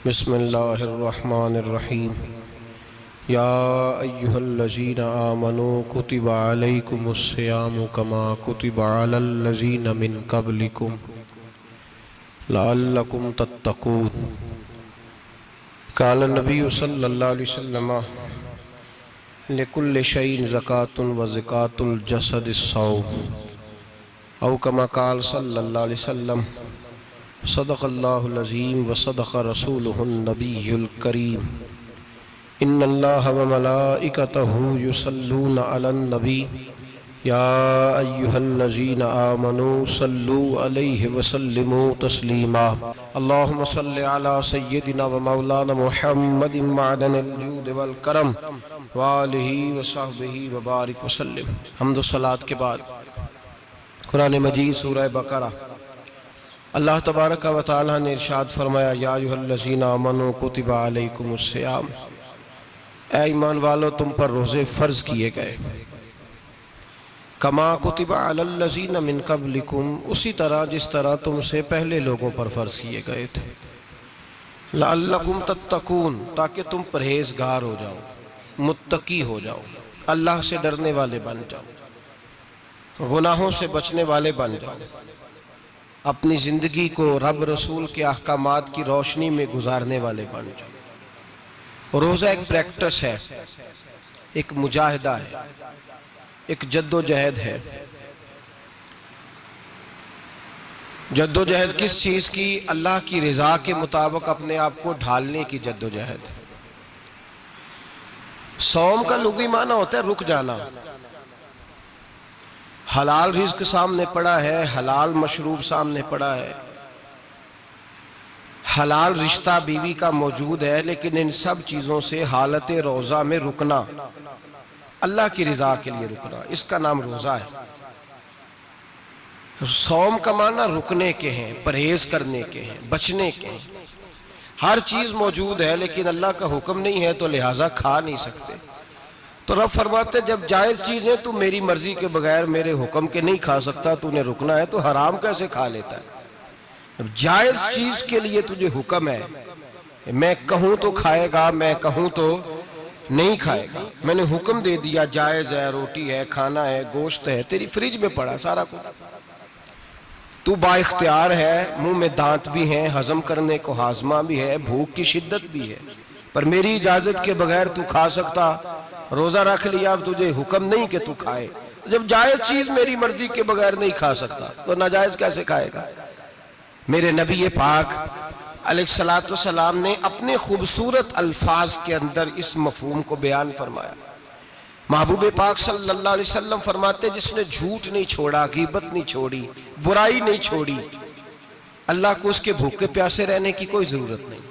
बिस्मिल्लाहिर्रहमानिर्रहीम। या अय्युहल्लज़ीना आमनू कुतिबा अलैकुमुस्सियामु कमा कुतिबा अलल्लज़ीना मिन क़ब्लिकुम लअल्लकुम तत्तक़ून। क़ाल नबी सल्लल्लाहु अलैहि वसल्लम लिकुल्लि शैइन ज़कातुन व ज़कातुल जसदिस्सौम औ कमा क़ाल सल्लल्लाहु अलैहि वसल्लम सदक़ल्लाहुल अज़ीम व सदक़ रसूलुहुन नबियुल करीम। इन्नल्लाह व मलाइकतहु युसल्लूना अलन नबी या अय्युहल्लज़ीना आमनू सल्लू अलैहि व सल्लिमू तस्लीमा। अल्लाहुम्मा सल्लि अला सय्यिदिना व मौलाना मुहम्मदिन मअदनिल जूद वल करम व आलिहि व सहबिहि व बारिक व सल्लिम। हम्द व सलात के बाद कुरान मजीद सूरह बकरा अल्लाह तबारक व तआला ने इरशाद फरमाया, या अय्युहल्लज़ीना आमनू कुतिबा अलैकुमुस्सियाम, ऐ ईमान वालो तुम पर रोज़े फ़र्ज़ किए गए। कमा कुतिबा अलल्लज़ीना मिन क़ब्लिकुम, उसी तरह जिस तरह तुमसे पहले लोगों पर फ़र्ज़ किए गए थे। लअल्लकुम तत्तक़ून, ताकि तुम परहेज़गार हो जाओ, मुत्तकी हो जाओ, अल्लाह से डरने वाले बन जाओ, गुनाहों से बचने वाले बन जाओ, अपनी ज़िंदगी को रब रसूल के अहकामात की रोशनी में गुजारने वाले बन जाओ। रोज़ा एक प्रैक्टिस है, एक मुजाहिदा है, एक जद्दोजहद है। जद्दोजहद किस चीज़ की? अल्लाह की रज़ा के मुताबिक अपने आप को ढालने की जद्दोजहद। सौम का लुग़वी माना होता है रुक जाना। हलाल रिज़्क सामने पड़ा है, हलाल मशरूब सामने पड़ा है, हलाल रिश्ता बीवी का मौजूद है, लेकिन इन सब चीज़ों से हालत रोज़ा में रुकना, अल्लाह की रज़ा के लिए रुकना, इसका नाम रोज़ा है। सौम का माना रुकने के हैं, परहेज करने के हैं, बचने के हैं। हर चीज़ मौजूद है लेकिन अल्लाह का हुक्म नहीं है तो लिहाजा खा नहीं सकते। तो रब फरमाते जब जायज़ चीज़ें तू मेरी मर्जी के बगैर मेरे हुक्म के नहीं खा सकता, तूने रुकना है, तो हराम कैसे खा लेता है? अब जायज़ चीज़ के लिए तुझे हुक्म है, मैं कहूँ तो खाएगा, मैं कहूँ तो नहीं खाएगा। मैंने हुक्म दे दिया, जायज़ है, रोटी है, खाना है, गोश्त है, तेरी फ्रिज में पड़ा सारा कुछ, तू बाइख्तियार है, मुंह में दांत भी हैं, हजम करने को हाजमा भी है, भूख की शिद्दत भी है, पर मेरी इजाज़त के बगैर तू खा सकता? रोज़ा रख लिया, अब तुझे हुक्म नहीं कि तू खाए। जब जायज़ चीज़ मेरी मर्जी के बगैर नहीं खा सकता तो नाजायज़ कैसे खाएगा? मेरे नबी पाक अलैहिस्सलातु वस्सलाम ने अपने खूबसूरत अल्फाज के अंदर इस मफहूम को बयान फरमाया। महबूब पाक सल्लल्लाहु अलैहि वसल्लम फरमाते, जिसने झूठ नहीं छोड़ा, गीबत नहीं छोड़ी, बुराई नहीं छोड़ी, अल्लाह को उसके भूखे प्यासे रहने की कोई ज़रूरत नहीं।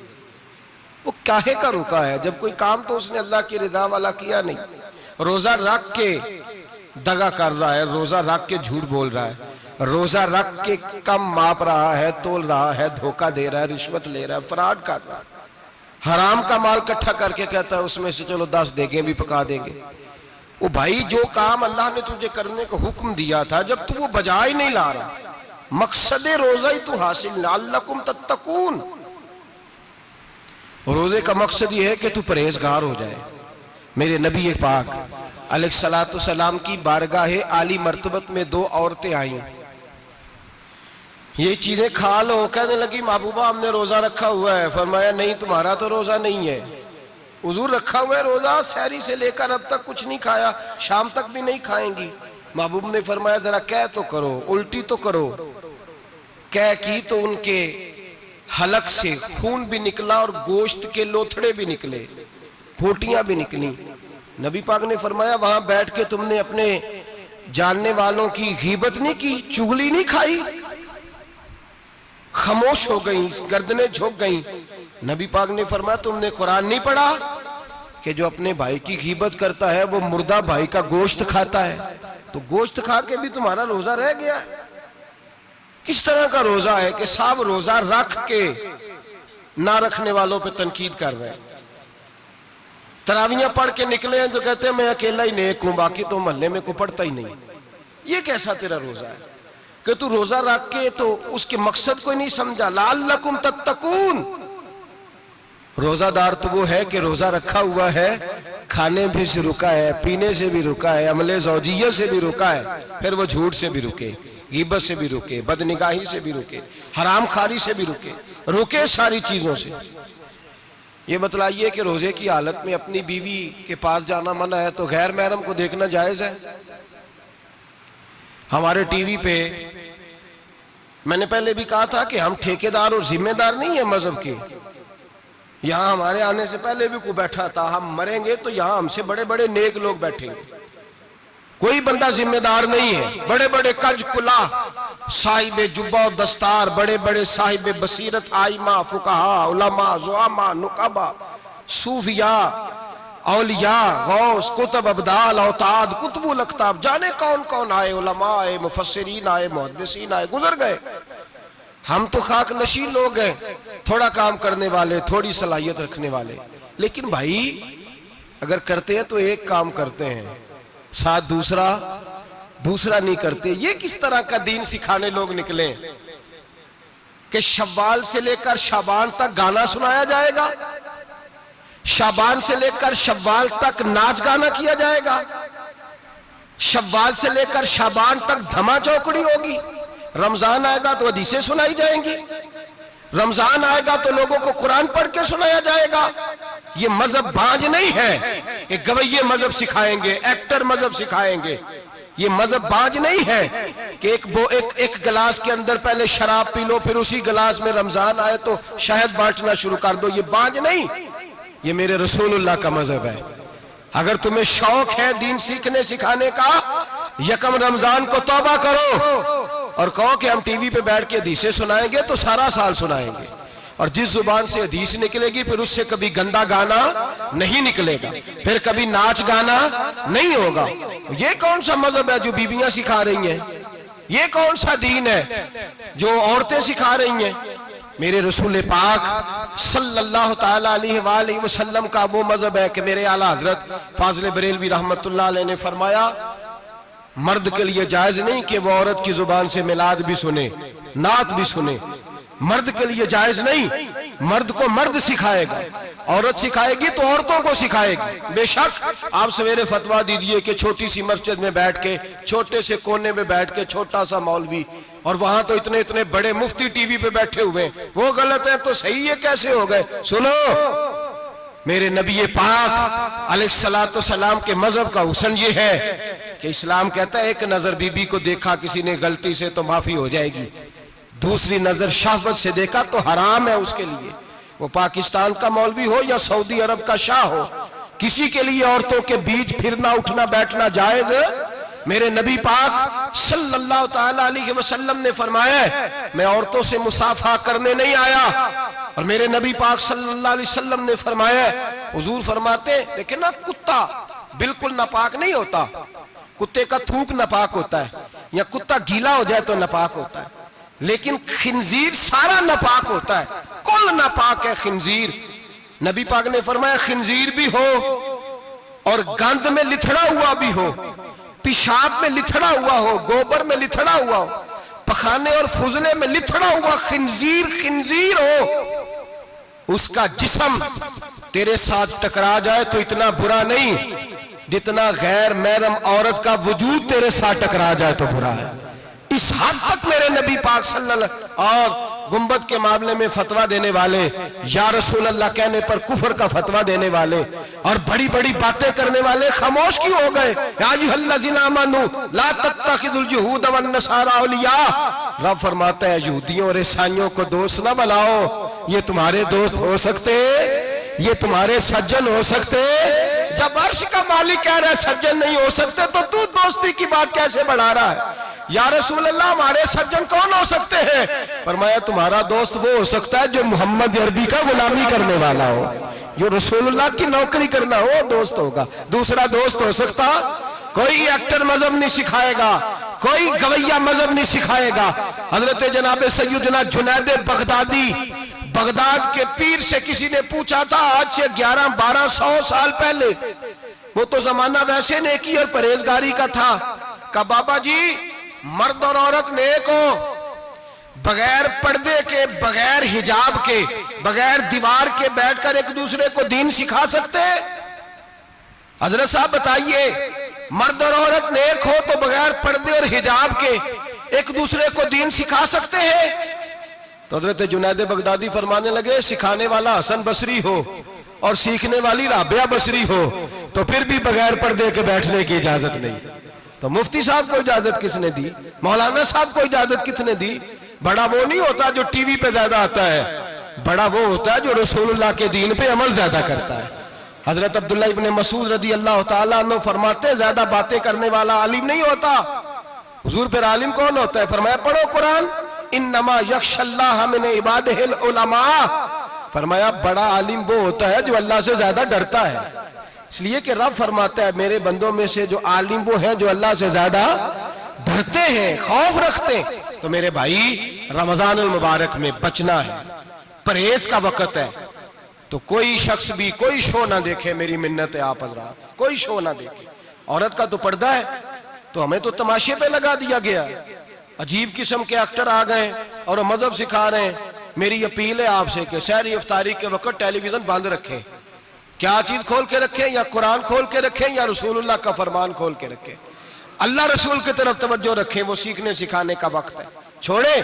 वो काहे का रुका है? जब कोई काम तो उसने अल्लाह की रज़ा वाला किया नहीं। रोज़ा रख के दगा कर रहा है, रोज़ा रख के झूठ बोल रहा है, रोज़ा रख के कम माप रहा है, तोल रहा है, धोखा दे रहा है, रिश्वत ले रहा है, फ्रॉड कर रहा है, हराम का माल इकट्ठा करके कहता है उसमें से चलो 10 देगे भी पका देंगे। वो भाई जो काम अल्लाह ने तुझे करने का हुक्म दिया था, जब तू वो बजा ही नहीं ला रहा, मकसद रोज़ा ही तू हासिल ना, लअल्लकुम तत्तकून। रोज़े का मकसद ये है कि तू परहेजगार हो जाए। मेरे नबी पाक अलैहिस्सलातु वस्सलाम की बारगाह आली मर्तबत में 2 औरतें आईं। ये चीजें खा लो, कहने लगी महबूबा हमने रोज़ा रखा हुआ है। फरमाया नहीं, तुम्हारा तो रोज़ा नहीं है, हुजूर रखा हुआ है रोज़ा, सहरी से लेकर अब तक कुछ नहीं खाया, शाम तक भी नहीं खाएंगी। महबूब ने फरमाया जरा कह तो करो, उल्टी तो करो। कह की तो उनके हलक से खून भी निकला और गोश्त के लोथड़े भी निकले, फोटियां भी निकली। नबी पाक ने फरमाया वहां बैठ के तुमने अपने जानने वालों की गीबत नहीं की, चुगली नहीं खाई? खामोश हो गई, गर्दनें झुक गई। नबी पाक ने फरमाया तुमने कुरान नहीं पढ़ा कि जो अपने भाई की गीबत करता है वो मुर्दा भाई का गोश्त खाता है? तो गोश्त खा के भी तुम्हारा रोज़ा रह गया। किस तरह का रोज़ा है कि सब रोज़ा रख के ना रखने वालों पे तनकीद कर रहे हैं। तरावियां पढ़ के निकले हैं तो कहते हैं मैं अकेला ही नेक हूं, बाकी तो मोहल्ले में को पढ़ता ही नहीं। ये कैसा तेरा रोज़ा है कि तू रोज़ा रख के तो उसके मकसद को नहीं समझा? लअल्लकुम तत्तकून, रोजादार तो वो है कि रोजा रखा हुआ है, खाने भी से रुका है, पीने से भी रुका है, अमले ज़ौजिय्या से भी रुका है, फिर वो झूठ से भी रुके, गीबत से भी रुके, बदनिगाही से भी रुके, हराम खारी से भी रुके सारी चीजों से। ये बतलाइए कि रोजे की हालत में अपनी बीवी के पास जाना मना है तो गैर महरम को देखना जायज है? हमारे टीवी पे मैंने पहले भी कहा था कि हम ठेकेदार और जिम्मेदार नहीं है मजहब के। यहां हमारे आने से पहले भी कोई बैठा था, हम मरेंगे तो यहां हमसे बड़े बड़े नेक लोग बैठेंगे, कोई बंदा जिम्मेदार नहीं है। बड़े बड़े कज कुला साहिब जुब्बा दस्तार, बड़े बड़े साहिब बसीरत, आइमा, फुकाहा, उलमा, जुआमा, नुकाबा, सूफिया, औलिया, गौस, कुतुब, अब्दाल, औताद, कुतुबुल अख्ताब, जाने कौन कौन आए, उलमा आए, मुफस्सिरीन आए, मुहद्दिसीन आए, गुजर गए। हम तो खाक नशीन लोग हैं, थोड़ा काम करने वाले, थोड़ी सलाहियत रखने वाले। लेकिन भाई अगर करते हैं तो एक काम करते हैं, साथ दूसरा नहीं करते। ये किस तरह का दीन सिखाने लोग निकले कि शव्वाल से लेकर शाबान तक गाना सुनाया जाएगा, शाबान से लेकर शव्वाल तक नाच गाना किया जाएगा, शव्वाल से लेकर शाबान तक धमा चौकड़ी होगी, रमजान आएगा तो हदीसें सुनाई जाएंगी, रमजान आएगा तो लोगों को कुरान पढ़ के सुनाया जाएगा। ये मजहब बाज नहीं है, एक गवैये मजहब सिखाएंगे, एक्टर मजहब सिखाएंगे। ये मजहब बाज नहीं है कि एक गिलास के अंदर पहले शराब पी लो, फिर उसी गिलास में रमजान आए तो शहद बांटना शुरू कर दो। ये बाज नहीं, ये मेरे रसूलुल्लाह का मजहब है। अगर तुम्हें शौक है दीन सीखने सिखाने का, यकम रमजान को तौबा करो और कहो कि हम टीवी पे बैठ के हदीसें सुनाएंगे तो सारा साल सुनाएंगे। और जिस जुबान से हदीस निकलेगी फिर उससे कभी गंदा गाना नहीं निकलेगा, फिर कभी नाच गाना नहीं होगा। ये कौन सा मजहब है जो बीबियां सिखा रही हैं? ये कौन सा दीन है जो औरतें सिखा रही हैं? मेरे रसूल पाक सल्लल्लाहु ताला अलैहि वसल्लम का वो मजहब है कि मेरे आला हजरत फाजिल बरेलवी रहमतुल्लाह अलैह ने फरमाया, मर्द के लिए जायज नहीं कि वो औरत की जुबान से मिलाद भी सुने, नात भी सुने। मर्द के लिए जायज नहीं, मर्द को मर्द सिखाएगा, औरत सिखाएगी तो औरतों को सिखाएगी। बेशक आप सवेरे फतवा दीजिए कि छोटी सी मस्जिद में बैठ के, छोटे से कोने में बैठ के छोटा सा मौलवी, और वहां तो इतने इतने बड़े मुफ्ती टीवी पे बैठे हुए, वो गलत है तो सही है कैसे हो गए? सुनो, मेरे नबी पाक अलैहिस्सलातु सलाम के मजहब का हुस्न ये है कि इस्लाम कहता है एक नजर बीबी को देखा किसी ने गलती से तो माफी हो जाएगी, दूसरी नजर शहवत से देखा तो हराम है उसके लिए। वो पाकिस्तान का मौलवी हो या सऊदी अरब का शाह हो, किसी के लिए औरतों के बीच फिरना उठना बैठना जायज है? मेरे नबी पाक सल्लल्लाहु ताला अलैहि वसल्लम ने फरमाया मैं औरतों से मुसाफा करने नहीं आया। और मेरे नबी पाक सल्लल्लाहु अलैहि वसल्लम ने फरमाया, हुजूर फरमाते लेकिन ना कुत्ता बिल्कुल नापाक नहीं होता, कुत्ते का थूक नापाक होता है, या कुत्ता गीला हो जाए तो नापाक होता है, लेकिन खिंजीर सारा नापाक होता है, कुल नापाक है खिंजीर। नबी पाक ने फरमाया खिंजीर भी हो और गंद में लिथड़ा हुआ भी हो, पेशाब में लिथड़ा हुआ हो, गोबर में लिथड़ा हुआ हो, पखाने और फुजले में लिथड़ा हुआ खिंजीर हो, उसका जिस्म तेरे साथ टकरा जाए तो इतना बुरा नहीं जितना गैर महरम औरत का वजूद तेरे साथ टकरा जाए तो बुरा है। इस हद तक मेरे नबी पाक सल्लल्लाहु और गुंबद के मामले में फतवा देने वाले, या रसूल अल्लाह कहने पर कुफर का फतवा देने वाले और बड़ी बड़ी बातें करने वाले खामोश क्यों हो गए? या अय्युहल्लज़ीना आमनू ला तत्तखिज़ुल यहूद वन नसारा औलिया। रब फरमाता है यहूदियों और ईसाइयों को दोस्त ना बनाओ, ये तुम्हारे दोस्त हो सकते, ये तुम्हारे सज्जन हो सकते। जब अर्श का मालिक कह रहा है सज्जन नहीं हो सकते तो तू दोस्ती की बात कैसे बढ़ा रहा है? या रसूल अल्लाह हमारे सज्जन कौन हो सकते हैं? फरमाया तुम्हारा दोस्त वो हो सकता है जो मोहम्मद अरबी का गुलामी करने वाला हो, जो रसूलुल्लाह की नौकरी करना हो दोस्त होगा। दूसरा दोस्त हो सकता? कोई एक्टर मजहब नहीं सिखाएगा, कोई गवैया मजहब नहीं सिखाएगा। हजरत जनाब सैयदना जुनैद बगदादी, बगदाद के पीर से किसी ने पूछा था आज से 1100-1200 साल पहले, वो तो जमाना वैसे नेकी और परहेजगारी का था, कहा बाबा जी मर्द और औरत नेक हो, बगैर पर्दे के, बगैर हिजाब के, बगैर दीवार के बैठकर एक दूसरे को दीन सिखा सकते हैं? हजरत साहब बताइए, मर्द और औरत नेक हो तो बगैर पर्दे और हिजाब के एक दूसरे को दीन सिखा सकते हैं? तो हजरत जुनैद बगदादी फरमाने लगे, सिखाने वाला हसन बसरी हो और सीखने वाली राबिया बसरी हो तो फिर भी बगैर पर्दे के बैठने की इजाजत नहीं। तो मुफ्ती साहब को इजाजत किसने दी? मौलाना साहब को इजाजत किसने दी? बड़ा वो नहीं होता जो टीवी पे ज्यादा आता है, बड़ा वो होता है जो रसूलुल्लाह के दीन पे अमल ज्यादा करता है। हजरत अब्दुल्लाह इब्ने मसूद रदी अल्लाह ताला अन्हु फरमाते, ज्यादा बातें करने वाला आलिम नहीं होता। हुजूर फिर आलिम कौन होता है? फरमाया पढ़ो कुरान, इन्नमा यख्शल्लाह मिन इबादिहिल उलमा। फरमाया बड़ा आलिम वो होता है जो अल्लाह से ज्यादा डरता है। इसलिए कि रब फरमाता है, मेरे बंदों में से जो आलिम वो हैं जो अल्लाह से ज्यादा डरते हैं, खौफ रखते हैं। तो मेरे भाई, रमजान अल मुबारक में बचना है, परहेज का वक्त है। तो कोई शख्स भी कोई शो ना देखे, मेरी मिन्नत है आप हजरात, कोई शो ना देखे। औरत का तो पर्दा है, तो हमें तो तमाशे पे लगा दिया गया। अजीब किस्म के एक्टर आ गए और मजहब सिखा रहे हैं। मेरी अपील है आपसे कि सहरी इफ्तारी के वक्त टेलीविजन बंद रखें। क्या चीज खोल के रखें? या कुरान खोल के रखें या रसूलुल्लाह का फरमान खोल के रखें। अल्लाह रसूल की तरफ तवज्जो रखें, वो सीखने सिखाने का वक्त है। छोड़े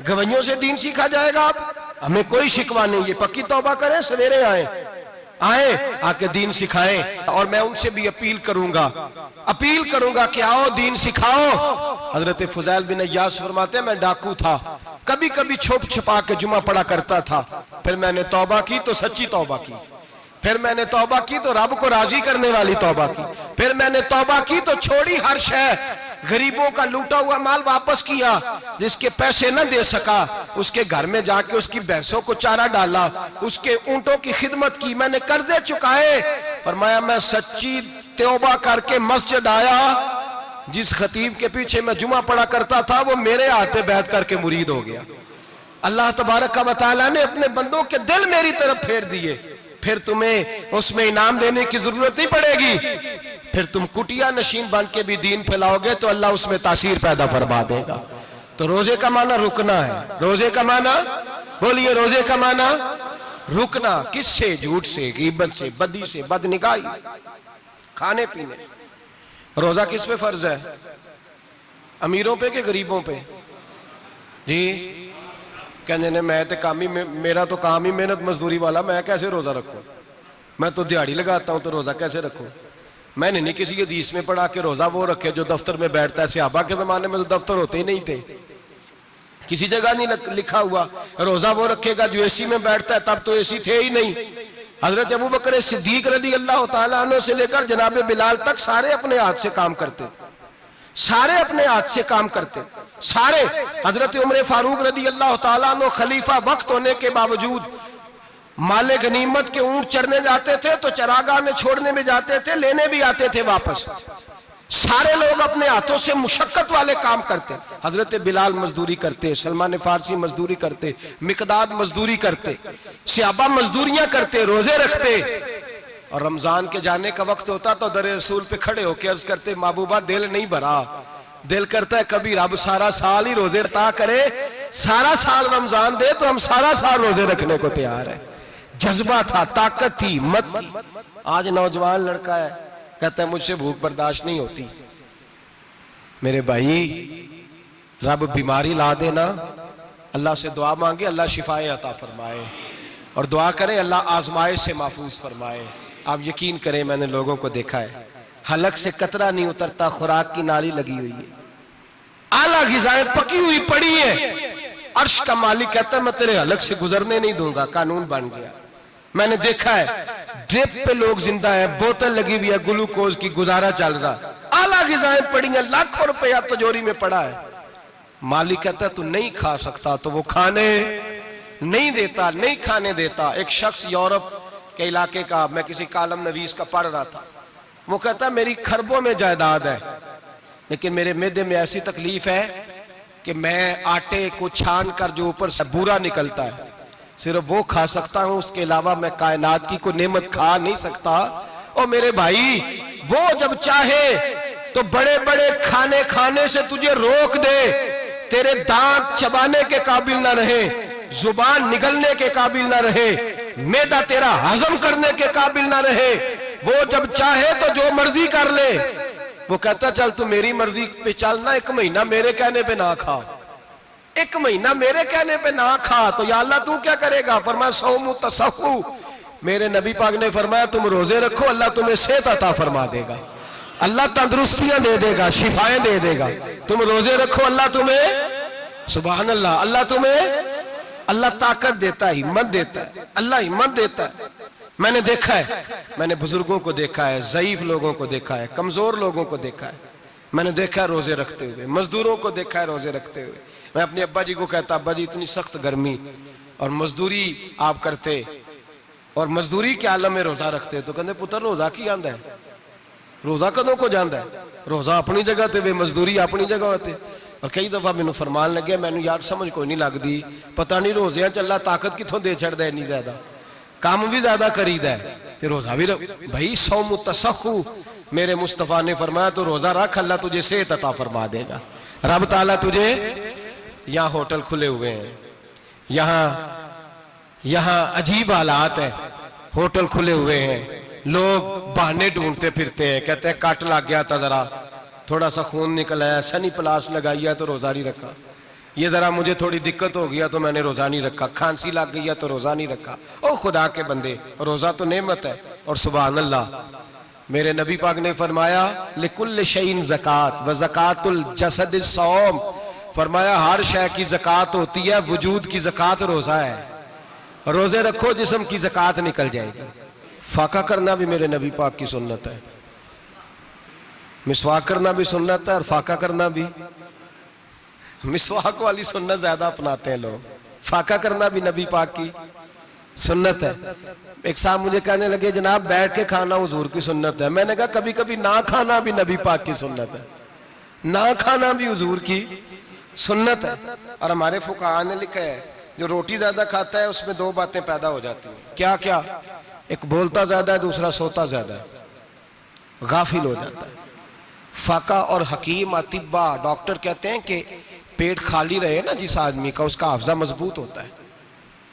गवैयों से दीन सीखा जाएगा। आप हमें कोई शिकवा नहीं, ये पक्की तौबा करें, सवेरे आए आके दीन सिखाएं। और मैं उनसे भी अपील करूंगा कि आओ दीन सिखाओ। हजरत फुजैल बिन अय्यास फरमाते, मैं डाकू था, कभी कभी छुप छुपा के जुमा पढ़ा करता था, फिर मैंने तौबा की तो सच्ची तौबा की, फिर मैंने तौबा की तो रब को राजी करने वाली तौबा की, फिर मैंने तौबा की तो छोड़ी हर शय, गरीबों का लूटा हुआ माल वापस किया, जिसके पैसे न दे सका उसके घर में जाके उसकी भैंसों को चारा डाला, उसके ऊंटों की खिदमत की, मैंने कर्जे चुकाए। फरमाया मैं सच्ची तौबा करके मस्जिद आया, जिस खतीब के पीछे मैं जुमा पढ़ा करता था वो मेरे हाथ पे बैठ करके मुरीद हो गया। अल्लाह तबारक व तआला ने अपने बंदों के दिल मेरी तरफ फेर दिए। फिर तुम्हें उसमें इनाम देने की जरूरत नहीं पड़ेगी, फिर तुम कुटिया नशीन बन के भी दीन फैलाओगे तो अल्लाह उसमें तासीर पैदा फरमा देगा। तो रोजे का माना रुकना है। रोजे का माना बोलिए, रोजे का माना रुकना। किससे? झूठ से, गीबत से, बदी से, बदनिगाही, खाने पीने। रोजा किस पे फर्ज है? अमीरों पे कि गरीबों पे? जी कहने ने मैं तो काम ही, मेरा तो काम ही मेहनत मजदूरी वाला, मैं कैसे रोजा रखूं? मैं तो दिहाड़ी लगाता हूं तो रोजा कैसे रखूं? मैंने नहीं किसी हदीस में पढ़ा कि रोजा वो रखे जो दफ्तर में बैठता है। सहाबा के जमाने में तो दफ्तर होते ही नहीं थे, किसी जगह नहीं लिखा हुआ रोजा वो रखेगा जो एसी में बैठता है, तब तो एसी थे ही नहीं। हजरत अबू बकर सिद्दीक रज़ी अल्लाह ताला अन्हु से लेकर जनाब बिलाल तक सारे अपने हाथ से काम करते, सारे अपने हाथ से काम करते, सारे। हजरत उमर फारूक रज़ी अल्लाह ताला अन्हु खलीफा वक्त होने के बावजूद माले गनीमत के ऊंट चढ़ने जाते थे तो चरागाह में छोड़ने में जाते थे, लेने भी आते थे वापस। सारे लोग अपने हाथों से मुशक्कत वाले काम करते। हजरत बिलाल मजदूरी करते, सलमान फारसी मजदूरी करते, मिकदाद मजदूरी करते, सहाबा मजदूरियां करते, रोजे रखते। और रमजान के जाने का वक्त होता तो दर रसूल पे खड़े होकर अर्ज करते, महबूबा दिल नहीं भरा, दिल करता है कभी रब सारा साल ही रोजे रखता करे, सारा साल रमजान दे तो हम सारा साल रोजे रखने को तैयार है। जज्बा था, ताकत थी, हिम्मत थी। आज नौजवान लड़का है, कहता है मुझसे भूख बर्दाश्त नहीं होती। मेरे भाई, रब बीमारी ला देना, अल्लाह से दुआ मांगे, अल्लाह शिफाए अता फरमाए, और दुआ करें अल्लाह आजमाए से महफूज फरमाए। आप यकीन करें, मैंने लोगों को देखा है, हलक से कतरा नहीं उतरता, खुराक की नाली लगी हुई है, आला ग़िज़ाएं पकी हुई पड़ी है। अर्श का मालिक कहता है मैं तेरे हलक से गुजरने नहीं दूंगा, कानून बन गया। मैंने देखा है ड्रिप पे लोग जिंदा है, बोतल लगी हुई है ग्लूकोज की, गुजारा चल रहा, आला ग़िज़ाएं पड़ी है, लाखों रुपया तिजोरी में पड़ा है। मालिक कहता है तू नहीं खा सकता, तो वो खाने नहीं देता, नहीं खाने देता। एक शख्स यूरोप के इलाके का, मैं किसी कालम नवीस का पढ़ रहा था, वो कहता मेरी खरबों में जायदाद है, लेकिन मेरे मैदे में ऐसी तकलीफ है कि मैं आटे को छान कर जो ऊपर से बूरा निकलता है सिर्फ वो खा सकता हूं, उसके अलावा मैं कायनात की कोई नेमत खा नहीं सकता। और मेरे भाई, वो जब चाहे तो बड़े बड़े खाने खाने से तुझे रोक दे, तेरे दांत चबाने के काबिल ना रहे, जुबान निगलने के काबिल ना रहे, मैदा तेरा हजम करने के काबिल ना रहे, वो जब चाहे तो जो मर्जी कर ले। वो कहता चल तू मेरी मर्जी पे चल ना, 1 महीना मेरे कहने पे ना खा, 1 महीना मेरे कहने पे ना खा, तो या अल्लाह तू क्या करेगा? फरमाया सौमु तसहु, मेरे नबी पाक ने फरमाया तुम रोजे रखो, अल्लाह तुम्हें सेहत अता फरमा देगा, अल्लाह तंदुरुस्तियां दे देगा, शिफाएं दे देगा। तुम रोजे रखो, अल्लाह तुम्हें, सुभान अल्लाह, अल्लाह तुम्हें, अल्लाह ताकत देता है, हिम्मत देता है, अल्लाह हिम्मत देता है। मैंने देखा है, मैंने बुजुर्गों को देखा है, ज़ईफ लोगों को देखा है, कमजोर लोगों को देखा है, मैंने देखा है रोजे रखते हुए, मजदूरों को देखा है रोजे रखते हुए। मैं अपने अब्बा जी को कहता, अब्बा जी इतनी सख्त गर्मी और मजदूरी आप करते और मजदूरी के आलम में रोजा रखते, तो कहते पुत्र रोजा की आंदा है, रोजा कदों को जाता है, रोजा अपनी जगह ते वे मजदूरी अपनी जगह होते। और कई दफा मैनू फरमान लगे, मैनू यार समझ कोई नहीं लगती, पता नहीं रोजिया चला ताकत कितों दे छड़दा इन्नी ज्यादा, काम भी ज्यादा करीदा है ते रोजा भी भाई सौमु तसहु, मेरे मुस्तफा ने फरमाया तो रोजा रख, अल्लाह तुझे सेहत अता फरमा देगा। रब ताला तुझे, यहाँ होटल खुले हुए हैं, यहाँ अजीब हालात है, होटल खुले हुए हैं, लोग बहाने ढूंढते फिरते हैं, कहते हैं कट लग गया था, जरा थोड़ा सा खून निकल आया, सनी प्लास लगाई है तो रोजा नहीं रखा, ये जरा मुझे थोड़ी दिक्कत हो गया तो मैंने रोजा नहीं रखा, खांसी लग गई है तो रोजा नहीं रखा। ओ खुदा के बंदे, रोजा तो नेमत है। और सुभान अल्लाह, मेरे नबी पाक ने फरमाया लिकुल्ल शैइन ज़कात व ज़कातुल जसद सौम, फरमाया हर शय की ज़कात होती है, वजूद की ज़कात रोजा है, रोजे रखो जिस्म की ज़कात निकल जाएगी। फाका करना भी मेरे नबी पाक की सुन्नत है, मिसवाक करना भी सुन्नत है और फाका करना भी। मिसवाक वाली सुन्नत ज्यादा अपनाते हैं लोग, फाका करना भी नबी पाक की सुन्नत है। एक साहब मुझे कहने लगे जनाब बैठ के खाना हुजूर की सुन्नत है, मैंने कहा कभी कभी ना खाना भी नबी पाक की सुन्नत है, ना खाना भी हुजूर की सुन्नत है। और हमारे फुकाहा ने लिखा है जो रोटी ज्यादा खाता है उसमें 2 बातें पैदा हो जाती हैं, क्या क्या? एक बोलता ज्यादा है, दूसरा सोता ज्यादा है, गाफिल हो जाता है। फाका और हकीम अतिब्बा, डॉक्टर कहते हैं कि पेट खाली रहे ना जिस आदमी का, उसका हाफजा मजबूत होता है,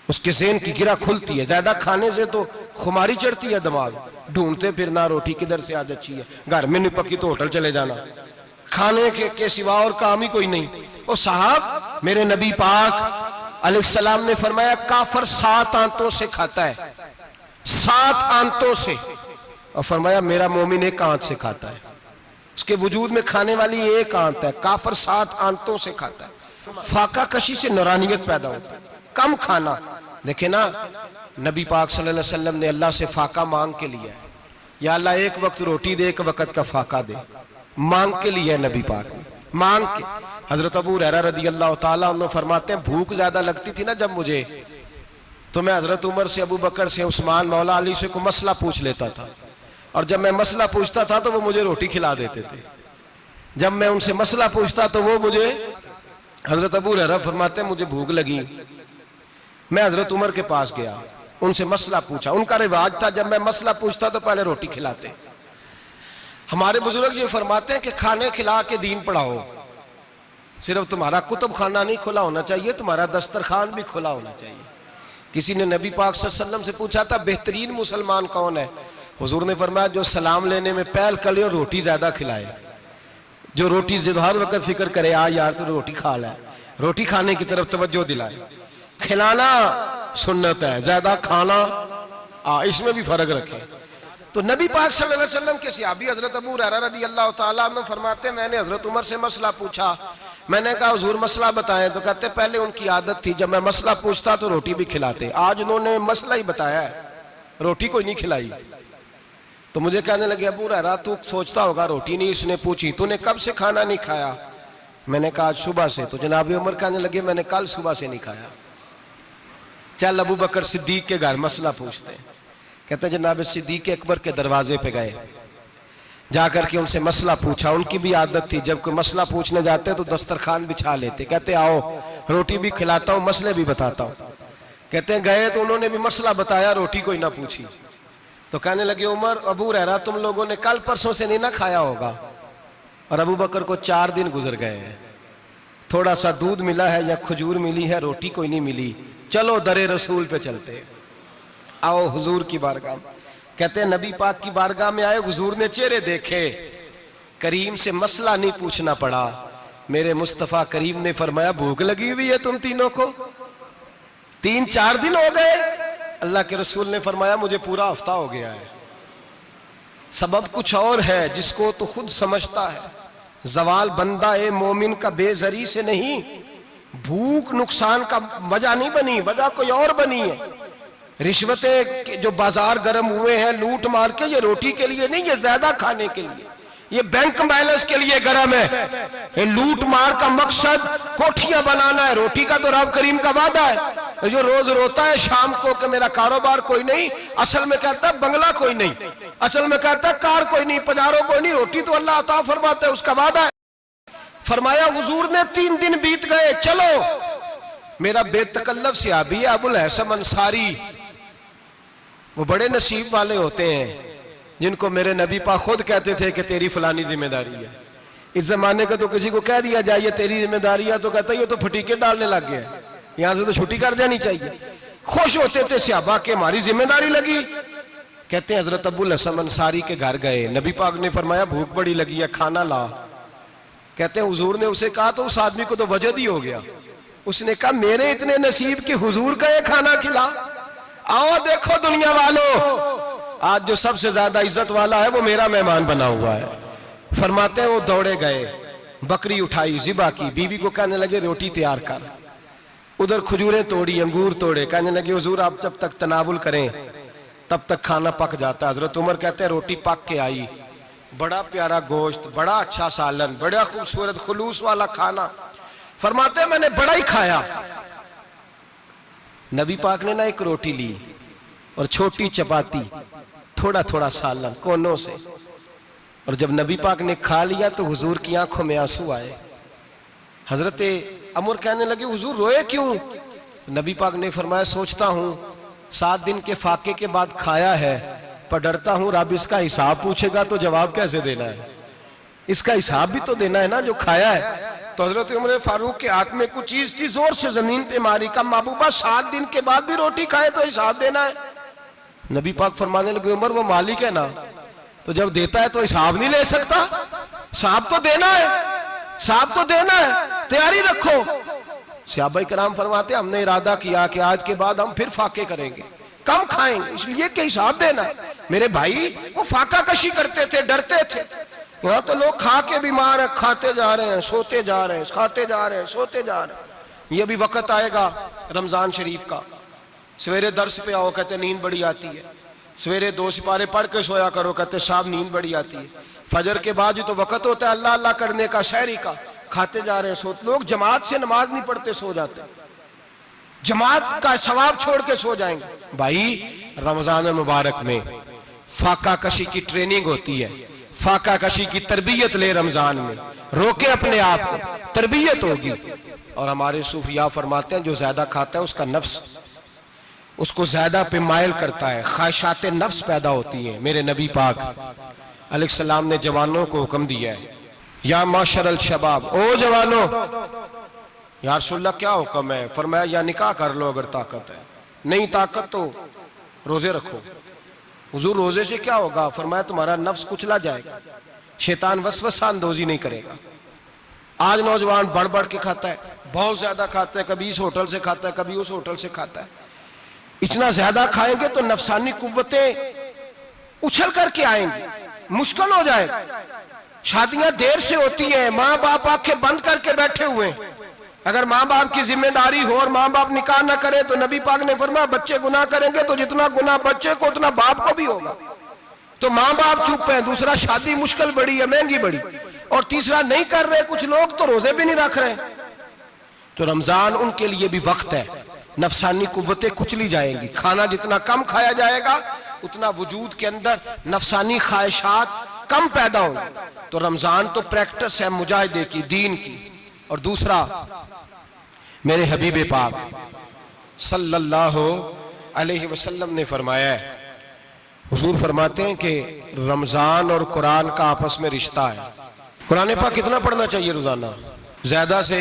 उसके ज़हन की गिरा खुलती है। ज्यादा खाने से तो खुमारी चढ़ती है, दिमाग ढूंढते फिरना, रोटी किधर से आज अच्छी है, घर में नहीं पकी तो होटल चले जाना, खाने के सिवा और काम ही कोई नहीं। ओ साहब, मेरे नबी पाक अलैहिस्सलाम ने फरमाया काफर 7 आंतों से खाता है, 7 आंतों से, और फरमाया मेरा मोमिन 1 आंत से खाता है, उसके वजूद में खाने वाली 1 आंत है, काफर 7 आंतों से खाता है। फाका कशी से नूरानियत पैदा होता है, कम खाना। देखे ना, नबी पाक सल्लल्लाहु अलैहि वसल्लम ने अल्लाह से फाका मांग के लिया है, या अल्लाह 1 वक्त रोटी दे, 1 वक्त का फाका दे, मांग के लिया है नबी पाक ने, मांग के। हजरत अबू हुरैरा रदी अल्लाह ताला अन्हु फरमाते हैं भूख ज्यादा लगती थी ना जब मुझे, तो मैं हजरत उमर से, अबू बकर से, उस्मान, मौला अली से कोई मसला पूछ लेता था, और जब मैं मसला पूछता था तो वो मुझे रोटी खिला देते थे। जब मैं उनसे मसला पूछता तो वो मुझे, हजरत अबू हुरैरा फरमाते हैं मुझे भूख लगी, मैं हजरत उमर के पास गया, उनसे मसला पूछा। उनका रिवाज था जब मैं मसला पूछता तो पहले रोटी खिलाते। हमारे बुजुर्ग ये फरमाते हैं कि खाने खिला के दीन पढ़ाओ, सिर्फ तुम्हारा कुतुब खाना नहीं खुला होना चाहिए, तुम्हारा दस्तरखान भी खुला होना चाहिए। किसी ने नबी पाक सल्लल्लाहु अलैहि वसल्लम से पूछा था बेहतरीन मुसलमान कौन है, हुजूर ने फरमाया जो सलाम लेने में पहल करे और रोटी ज्यादा खिलाए, जो रोटी जो हर वक्त फिक्र करे आ यार तो रोटी खा ले, रोटी खाने की तरफ तवज्जो दिलाए। खिलाना सुन्नत है, ज्यादा खाना इसमें भी फर्क रखे। तो नबी पाक सल्लल्लाहु अलैहि वसल्लम के सहाबी हजरत अबू हुरैरा रज़ी अल्लाह ताला अन्हु फरमाते हैं मैंने हजरत उमर से मसला पूछा, मैंने कहा हुजूर मसला बताएं, तो कहते पहले उनकी आदत थी जब मैं मसला पूछता तो रोटी भी खिलाते, आज उन्होंने मसला ही बताया है, रोटी कोई नहीं खिलाई। तो मुझे कहने लगे अबू हुरैरा तू सोचता होगा रोटी नहीं इसने पूछी, तूने कब से खाना नहीं खाया? मैंने कहा आज सुबह से। तो जनाब उमर कहने लगे मैंने कल सुबह से नहीं खाया। चल अबू बकर सिद्दीक के घर मसला पूछते हैं। कहते जनाब सिद्दीक अकबर के दरवाजे पे गए, जाकर के उनसे मसला पूछा। उनकी भी आदत थी जब कोई मसला पूछने जाते तो दस्तरखान बिछा लेते, कहते आओ रोटी भी खिलाता हूँ मसले भी बताता हूँ। कहते हैं गए तो उन्होंने भी मसला बताया, रोटी कोई ना पूछी। तो कहने लगे उमर अबू हुरैरा तुम लोगों ने कल परसों से नहीं ना खाया होगा। और अबू बकर को 4 दिन गुजर गए हैं, थोड़ा सा दूध मिला है या खजूर मिली है, रोटी कोई नहीं मिली, चलो दरे रसूल पे चलते हैं, आओ हुजूर की बारगाह। कहते हैं नबी पाक की बारगाह में आए, हुजूर ने चेहरे देखे, करीम से मसला नहीं पूछना पड़ा। मेरे मुस्तफा करीम ने फरमाया भूख लगी हुई है तुम तीनों को, 3-4 दिन हो गए। अल्लाह के रसूल ने फरमाया मुझे पूरा हफ्ता हो गया है। सबब कुछ और है जिसको तो खुद समझता है। जवाल बंदा ए मोमिन का बेजरी से नहीं, भूख नुकसान का वजह नहीं बनी, वजह कोई और बनी है। रिश्वतें जो बाजार गर्म हुए हैं लूट मार के, ये रोटी के लिए नहीं, ये ज्यादा खाने के लिए, ये बैंक बैलेंस के लिए गर्म है। ये लूट मार का मकसद कोठियां बनाना है, रोटी का तो रब करीम का वादा है। जो रोज रोता है शाम को कि मेरा कारोबार कोई नहीं, असल में कहता है बंगला कोई नहीं, असल में कहता है कार कोई नहीं, पजारो कोई नहीं, रोटी तो अल्लाह अता फरमाता है, उसका वादा है। फरमाया हुजूर ने 3 दिन बीत गए, चलो। मेरा बेतकल्लफ सहाबी है अबुल हसन अंसारी, वो बड़े नसीब वाले होते हैं जिनको मेरे नबी पाक खुद कहते थे कि तेरी फलानी जिम्मेदारी है। इस जमाने का तो किसी को कह दिया जाए ये तेरी जिम्मेदारी है तो कहता है ये तो फटीके डालने लग गया, यहां से तो छुट्टी कर जानी चाहिए। खुश होते थे सहाबा के हमारी जिम्मेदारी लगी। कहते हैं हजरत अबुल हसन अंसारी के घर गए, नबी पाक ने फरमाया भूख बड़ी लगी है, खाना ला। कहते हैं हुजूर ने उसे कहा तो उस आदमी को तो वजद ही हो गया। उसने कहा मेरे इतने नसीब कि हुजूर का ये खाना खिला। आओ देखो दुनिया वालों, आज जो सबसे ज्यादा इज्जत वाला है वो मेरा मेहमान बना हुआ है। फरमाते हैं वो दौड़े गए, बकरी उठाई, जिबा की, बीवी को कहने लगे रोटी तैयार कर। उधर खजूरें तोड़ी, अंगूर तोड़े, कहने लगे हुजूर आप जब तक तनावुल करें तब तक खाना पक जाता है। हजरत उमर कहते हैं रोटी पक के आई, बड़ा प्यारा गोश्त, बड़ा अच्छा सालन, बड़ा खूबसूरत खुलूस वाला खाना। फरमाते हैं मैंने बड़ा ही खाया। नबी पाक ने ना एक रोटी ली और छोटी चपाती, थोड़ा थोड़ा सालन कोनों से, और जब नबी पाक ने खा लिया तो हुजूर की आंखों में आंसू आए। हजरत अमर कहने लगे हुजूर रोए क्यों? तो नबी पाक ने फरमाया सोचता हूं 7 दिन के फाके के बाद खाया है, पर डरता हूं रब इसका हिसाब पूछेगा तो जवाब कैसे देना है, इसका हिसाब भी तो देना है ना जो खाया है। तो हजरत उमर फारूक के हाथ में कुछ चीज थी, जोर से जमीन पे मारी, का महबूबा 7 दिन के बाद भी रोटी खाए तो हिसाब देना है। नबी पाक फरमाने लगे उमर वो मालिक है ना, तो जब देता है तो हिसाब नहीं ले सकता, हिसाब तो देना है, हिसाब तो देना है, तैयारी रखो। सहाबा किराम फरमाते हमने इरादा किया कि आज के बाद हम फिर फाके करेंगे, कम खाएंगे, इसलिए कि हिसाब देना है। मेरे भाई वो फाका कशी करते थे, डरते थे। यहाँ तो लोग खा के बीमार है, खाते जा रहे हैं, सोते जा रहे हैं, खाते जा रहे हैं, सोते जा रहे हैं। ये भी वक्त आएगा रमजान शरीफ का, सवेरे दर्स पे आओ कहते नींद बड़ी आती है, सवेरे 2 सिपारे पढ़ के सोया करो कहते साहब नींद बड़ी आती है। फजर के बाद ही तो वक्त होता है अल्लाह अल्लाह करने का, शहरी का, खाते जा रहे हैं, सोते। लोग जमात से नमाज नहीं पढ़ते, सो जाते, जमात का सवाब छोड़ के सो जाएंगे। भाई रमजान मुबारक में फाका कशी की ट्रेनिंग होती है, फाका कशी की तरबियत ले, रमजान में रोके अपने आप को, तरबियत होगी। और हमारे सूफिया फरमाते हैं जो ज्यादा खाता है उसका नफ्स उसको ज्यादा पे मायल करता है, ख्वाहिशात नफ्स पैदा होती हैं। मेरे नबी पाक अलैहिस्सलाम ने जवानों को हुक्म दिया है, या माशरल शबाब, ओ जवानों, या रसूलल्लाह क्या हुक्म है? फरमाया या निकाह कर लो अगर ताकत है, नहीं ताकत तो रोजे रखो। हुजूर रोजे से क्या होगा? फरमाया तुम्हारा नफ्स कुचला जाएगा, शैतान वसवसा अंदोजी नहीं करेगा। आज नौजवान बढ़ बढ़ के खाता है, बहुत ज्यादा खाता है, कभी इस होटल से खाता है, कभी उस होटल से खाता है। इतना ज्यादा खाएंगे तो नफसानी कुव्वतें उछल करके आएंगी, मुश्किल हो जाएगा। शादियां देर से होती हैं, माँ बाप आंखें बंद करके बैठे हुए हैं। अगर माँ बाप की जिम्मेदारी हो और माँ बाप निकाह ना करे तो नबी पाक ने फरमाया बच्चे गुनाह करेंगे तो जितना गुनाह बच्चे को उतना बाप को भी होगा। तो माँ बाप चुप है, दूसरा शादी मुश्किल बड़ी है, महंगी बड़ी, और तीसरा नहीं कर रहे कुछ लोग तो रोजे भी नहीं रख रहे। तो रमजान उनके लिए भी वक्त है, नफसानी कुव्वतें कुचली जाएंगी। खाना जितना कम खाया जाएगा उतना वजूद के अंदर नफसानी ख्वाहिशात कम पैदा होंगे। तो रमजान तो प्रैक्टिस है मुजाहिदे की, दीन की। और दूसरा मेरे हबीब पाक सल्लल्लाहु अलैहि वसल्लम ने फरमाया है, हुजूर फरमाते हैं कि रमजान और कुरान का आपस में रिश्ता है। कुरान पाक कितना पढ़ना चाहिए रोजाना? ज्यादा से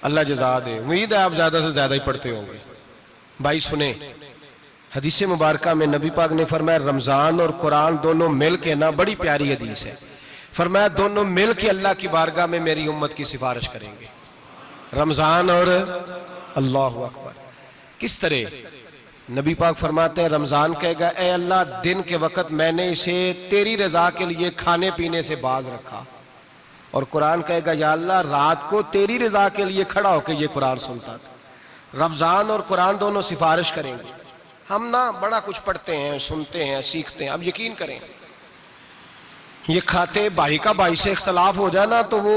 अल्लाह जज़ा दे। उम्मीद है आप ज्यादा से ज्यादा ही पढ़ते होंगे। भाई सुने, हदीस मुबारका में नबी पाक ने फरमाया रमजान और कुरान दोनों मिल के ना, बड़ी प्यारी हदीस है, फरमाया दोनों मिल के अल्लाह की बारगाह में मेरी उम्मत की सिफारिश करेंगे। रमजान और अल्लाहु अकबर। किस तरह? नबी पाक फरमाते हैं रमजान कहेगा ए अल्लाह दिन के वक्त मैंने इसे तेरी रजा के लिए खाने पीने से बाज रखा, और कुरान कहेगा या अल्लाह रात को तेरी रजा के लिए खड़ा होकर ये कुरान सुनता था। रमजान और कुरान दोनों सिफारिश करेंगे। हम ना बड़ा कुछ पढ़ते हैं, सुनते हैं, सीखते हैं। अब यकीन करें, ये खाते भाई का भाई से इख्तलाफ हो जाए ना तो वो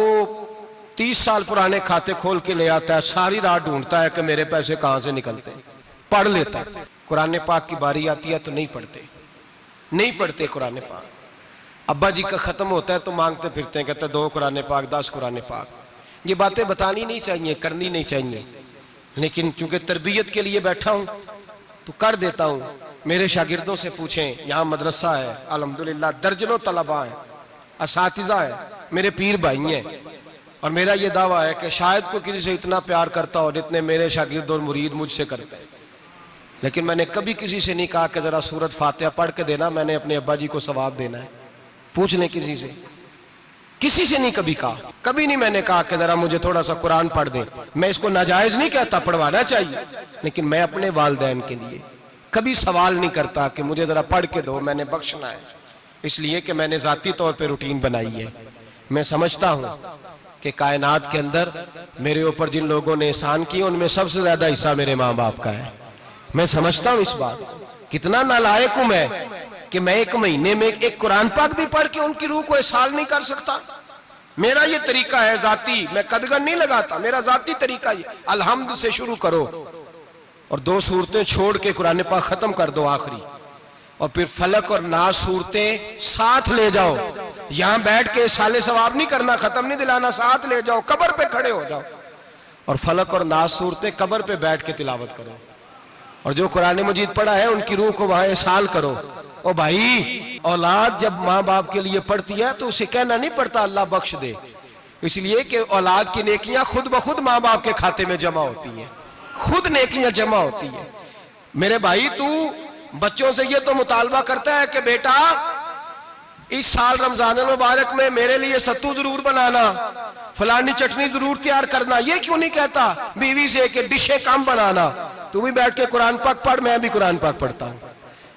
30 साल पुराने खाते खोल के ले आता है, सारी रात ढूंढता है कि मेरे पैसे कहां से निकलते हैं, पढ़ लेता है। कुरान पाक की बारी आती है तो नहीं पढ़ते कुरान पाक। अब्बा जी का खत्म होता है तो मांगते फिरते हैं, कहते 2 कुरान पाक, 10 कुरान पाक। ये बातें बतानी नहीं चाहिए, करनी नहीं चाहिए, लेकिन चूंकि तरबियत के लिए बैठा हूं तो कर देता हूं। मेरे शागिर्दों से पूछें, यहाँ मदरसा है अल्हम्दुलिल्लाह, दर्जनों तलबा है, असातिज़ा है, मेरे पीर भाई हैं, और मेरा ये दावा है कि शायद कोई किसी से इतना प्यार करता हो जितने मेरे शागिर्द और मुरीद मुझसे करते हैं। लेकिन मैंने कभी किसी से नहीं कहा कि जरा सूरत फातिहा पढ़ के देना, मैंने अपने अब्बा जी को सवाब देना है। पूछ लें किसी से नहीं कभी कहा, कभी नहीं मैंने कहा कि जरा मुझे थोड़ा सा कुरान पढ़ दें। मैं इसको नाजायज नहीं कहता, पढ़वाना चाहिए, लेकिन मैं अपने वालिदैन के लिए कभी सवाल नहीं करता कि मुझे जरा पढ़ के दो, मैंने बख्शना है, इसलिए कि मैंने जाती तौर पे रूटीन बनाई है। मैं समझता हूं कि कायनात के अंदर मेरे ऊपर जिन लोगों ने एहसान किए उनमें सबसे ज्यादा हिस्सा मेरे माँ बाप का है। मैं समझता हूं इस बात। कितना नालायक हूं मैं कि मैं 1 महीने में एक कुरान पाक भी पढ़ के उनकी रूह को एहसास नहीं कर सकता। मेरा ये तरीका है जाती, मैं कदगन नहीं लगाता, मेरा जाती तरीका ये, अलहम्द से शुरू करो और 2 सूरतें छोड़ के कुरान पाक खत्म कर दो आखिरी, और फिर फलक और नास सूरतें साथ ले जाओ। यहां बैठ के साले सवाब नहीं करना, खत्म नहीं दिलाना, साथ ले जाओ, कब्र पे खड़े हो जाओ और फलक और नास सूरतें कब्र पे बैठ के तिलावत करो, और जो कुरान मजीद पढ़ा है उनकी रूह को वहां एहसास करो। ओ भाई, औलाद जब माँ बाप के लिए पढ़ती है तो उसे कहना नहीं पड़ता अल्लाह बख्श दे, इसलिए कि औलाद की नेकियां खुद ब खुद माँ बाप के खाते में जमा होती हैं, खुद नेकियां जमा होती हैं। मेरे भाई, तू बच्चों से ये तो मुतालबा करता है कि बेटा इस साल रमजान मुबारक में मेरे लिए सत्तू जरूर बनाना, फलानी चटनी जरूर तैयार करना, ये क्यों नहीं कहता बीवी से कि डिशे कम बनाना? तू भी बैठ के कुरान पाक पढ़, मैं भी कुरान पाक पढ़ता हूँ।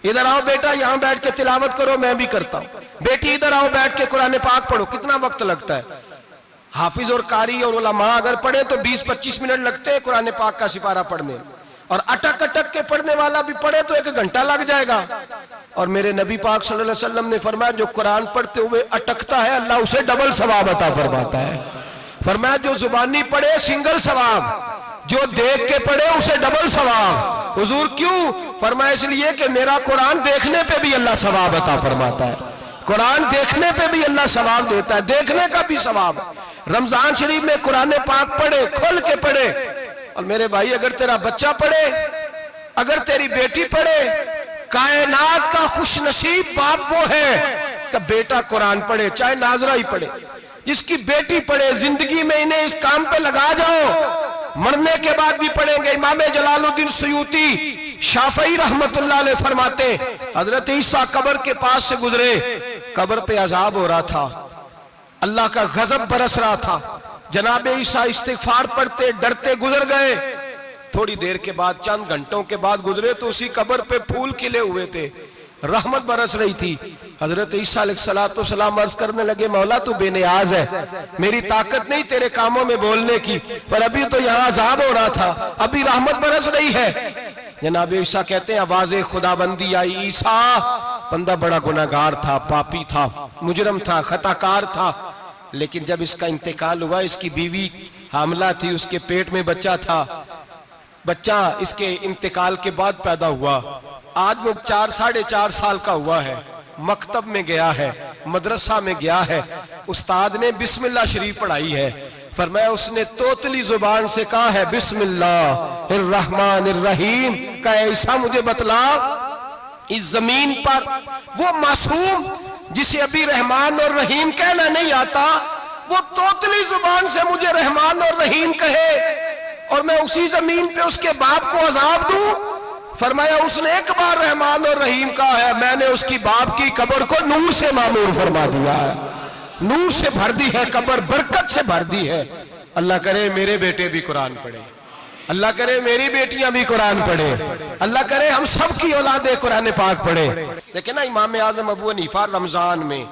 इधर आओ बेटा, यहाँ बैठ के तिलावत करो, मैं भी करता हूँ। बेटी इधर आओ, बैठ के कुरान पाक पढ़ो। कितना वक्त लगता है? हाफिज और कारी और उलमा अगर पढ़े तो 20-25 मिनट लगते हैं कुरान पाक का सिपारा पढ़ने, और अटक अटक के पढ़ने वाला भी पढ़े तो 1 घंटा लग जाएगा। और मेरे नबी पाक सल्लल्लाहु अलैहि वसल्लम ने फरमाया जो कुरान पढ़ते हुए अटकता है अल्लाह उसे डबल सवाब अता फरमाता है। फरमाया जो जुबानी पढ़े सिंगल सवाब, जो देख के पढ़े उसे डबल सवाब। हुजूर क्यों? फरमाया इसलिए कि मेरा कुरान देखने पे भी अल्लाह सवाब अता फरमाता है, कुरान देखने पे भी अल्लाह सवाब देता है, देखने का भी सवाब। रमजान शरीफ में कुरान पाक पढ़े, खोल के पढ़े। और मेरे भाई, अगर तेरा बच्चा पढ़े, अगर तेरी बेटी पढ़े, कायनात का खुशनसीब बाप वो है कि बेटा कुरान पढ़े, चाहे नाजरा ही पढ़े। जिसकी बेटी पढ़े, जिंदगी में इन्हें इस काम पे लगा जाओ, मरने के बाद भी पढ़ेंगे। इमाम जलालुद्दीन सुयूती शाफई रहमतुल्लाह अलैह फरमाते, हजरत ईसा कब्र के पास से गुजरे, कब्र पे अजाब हो रहा था, अल्लाह का गजब बरस रहा था। जनाब ईसा इस्तिगफार पढ़ते डरते गुजर गए। थोड़ी देर के बाद, चंद घंटों के बाद गुजरे तो उसी कब्र पे फूल खिले हुए थे, रहमत बरस रही थी। हजरत ईसा अलैहिस्सलाम अर्ज करने लगे, मौला तू बेनियाज है, मेरी ताकत नहीं तेरे कामों में बोलने की, पर अभी तो यहाँ अजाब हो रहा था, अभी रहमत बरस रही है। जनाब ईसा कहते हैं आवाज़े खुदाबंदी आई, ईसा बंदा बड़ा गुनाहगार था, पापी था, मुजरम था, खताकार था, लेकिन जब इसका इंतकाल हुआ, इसकी बीवी हामला थी, उसके पेट में बच्चा था, बच्चा इसके इंतकाल के बाद पैदा हुआ। आज वो 4-4.5 साल का हुआ है, मकतब में गया है, मदरसा में गया है, उस्ताद ने बिस्मिल्लाह शरीफ पढ़ाई है। फरमाया उसने तोतली जुबान से कहा है बिस्मिल्लाहिर्रहमानिर्रहीम का, ऐसा मुझे बतला इस जमीन पर वो मासूम जिसे अभी रहमान और रहीम कहना नहीं आता, वो तोतली जुबान से मुझे रहमान और रहीम कहे और मैं उसी जमीन पे उसके बाप को अजाब दूं? फरमाया उसने एक बार रहमान और रहीम कहा है, मैंने उसकी बाप की कब्र को नूर से मामूर फरमा दिया है, नूर से भर दी है कब्र, बरकत से भर दी है। अल्लाह करे मेरे बेटे भी कुरान पढ़े, अल्लाह करे मेरी बेटियां भी कुरान पढ़े, अल्लाह करे हम सब की औलादे कुरान पाक पढ़े। लेकिन ना इमाम आजम अबू हनीफा रमजान में